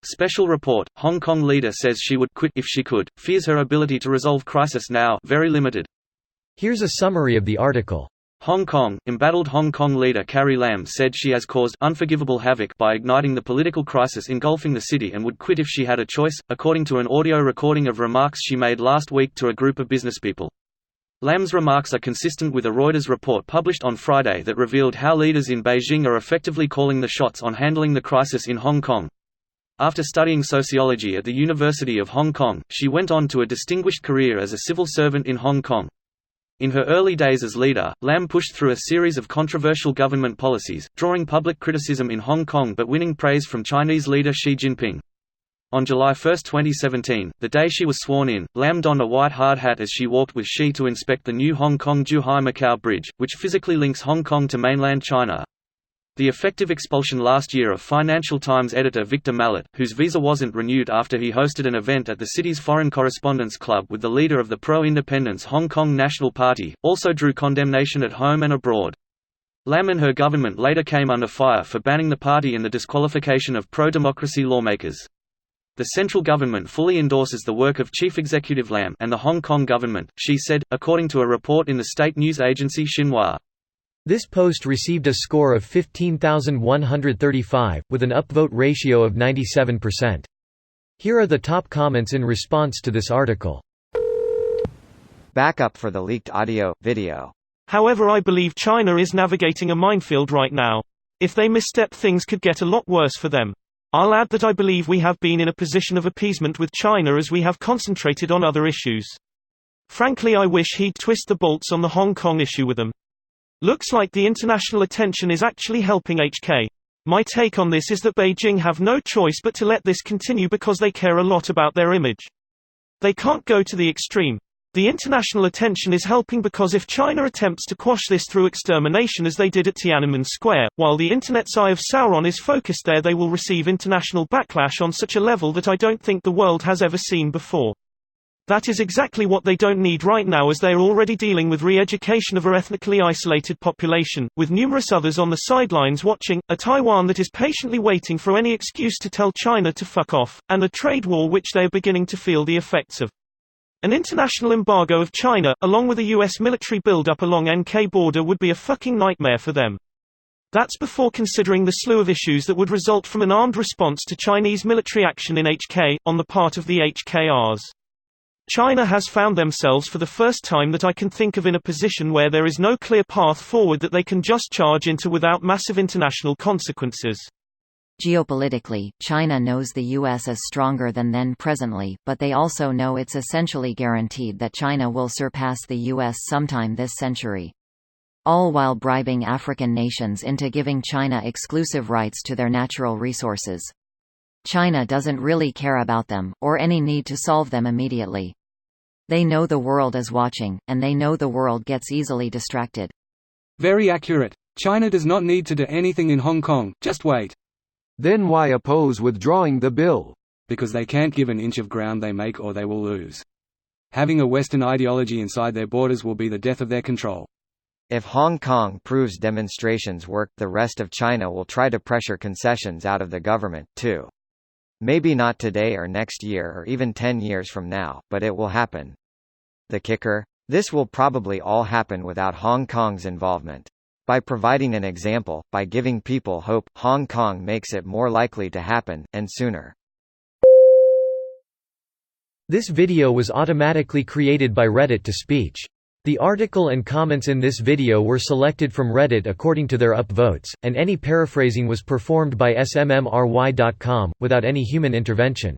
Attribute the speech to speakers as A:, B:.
A: Special report: Hong Kong leader says she would quit if she could, fears her ability to resolve crisis now very limited.
B: Here's a summary of the article.
A: Hong Kong, embattled Hong Kong leader Carrie Lam said she has caused unforgivable havoc by igniting the political crisis engulfing the city and would quit if she had a choice, according to an audio recording of remarks she made last week to a group of businesspeople. Lam's remarks are consistent with a Reuters report published on Friday that revealed how leaders in Beijing are effectively calling the shots on handling the crisis in Hong Kong. After studying sociology at the University of Hong Kong, she went on to a distinguished career as a civil servant in Hong Kong. In her early days as leader, Lam pushed through a series of controversial government policies, drawing public criticism in Hong Kong but winning praise from Chinese leader Xi Jinping. On July 1, 2017, the day she was sworn in, Lam donned a white hard hat as she walked with Xi to inspect the new Hong Kong-Zhuhai-Macau Bridge, which physically links Hong Kong to mainland China. The effective expulsion last year of Financial Times editor Victor Mallet, whose visa wasn't renewed after he hosted an event at the city's Foreign Correspondents' Club with the leader of the pro-independence Hong Kong National Party, also drew condemnation at home and abroad. Lam and her government later came under fire for banning the party and the disqualification of pro-democracy lawmakers. The central government fully endorses the work of Chief Executive Lam and the Hong Kong government, she said, according to a report in the state news agency Xinhua.
B: This post received a score of 15,135, with an upvote ratio of 97%. Here are the top comments in response to this article.
C: Backup for the leaked audio, video.
D: However, I believe China is navigating a minefield right now. If they misstep, things could get a lot worse for them. I'll add that I believe we have been in a position of appeasement with China as we have concentrated on other issues. Frankly, I wish he'd twist the bolts on the Hong Kong issue with them. Looks like the international attention is actually helping HK. My take on this is that Beijing have no choice but to let this continue because they care a lot about their image. They can't go to the extreme. The international attention is helping because if China attempts to quash this through extermination as they did at Tiananmen Square, while the internet's eye of Sauron is focused there, they will receive international backlash on such a level that I don't think the world has ever seen before. That is exactly what they don't need right now, as they are already dealing with re-education of a ethnically isolated population, with numerous others on the sidelines watching, a Taiwan that is patiently waiting for any excuse to tell China to fuck off, and a trade war which they are beginning to feel the effects of. An international embargo of China, along with a US military build-up along NK border, would be a fucking nightmare for them. That's before considering the slew of issues that would result from an armed response to Chinese military action in HK, on the part of the HKRs. China has found themselves for the first time that I can think of in a position where there is no clear path forward that they can just charge into without massive international consequences.
E: Geopolitically, China knows the U.S. is stronger than then presently, but they also know it's essentially guaranteed that China will surpass the U.S. sometime this century. All while bribing African nations into giving China exclusive rights to their natural resources. China doesn't really care about them, or any need to solve them immediately. They know the world is watching, and they know the world gets easily distracted.
F: Very accurate. China does not need to do anything in Hong Kong, just wait.
G: Then why oppose withdrawing the bill?
F: Because they can't give an inch of ground they make or they will lose. Having a Western ideology inside their borders will be the death of their control.
C: If Hong Kong proves demonstrations work, the rest of China will try to pressure concessions out of the government, too. Maybe not today or next year or even 10 years from now, but it will happen. The kicker? This will probably all happen without Hong Kong's involvement. By providing an example, by giving people hope, Hong Kong makes it more likely to happen, and sooner.
B: This video was automatically created by Reddit to speech. The article and comments in this video were selected from Reddit according to their upvotes, and any paraphrasing was performed by smmry.com, without any human intervention.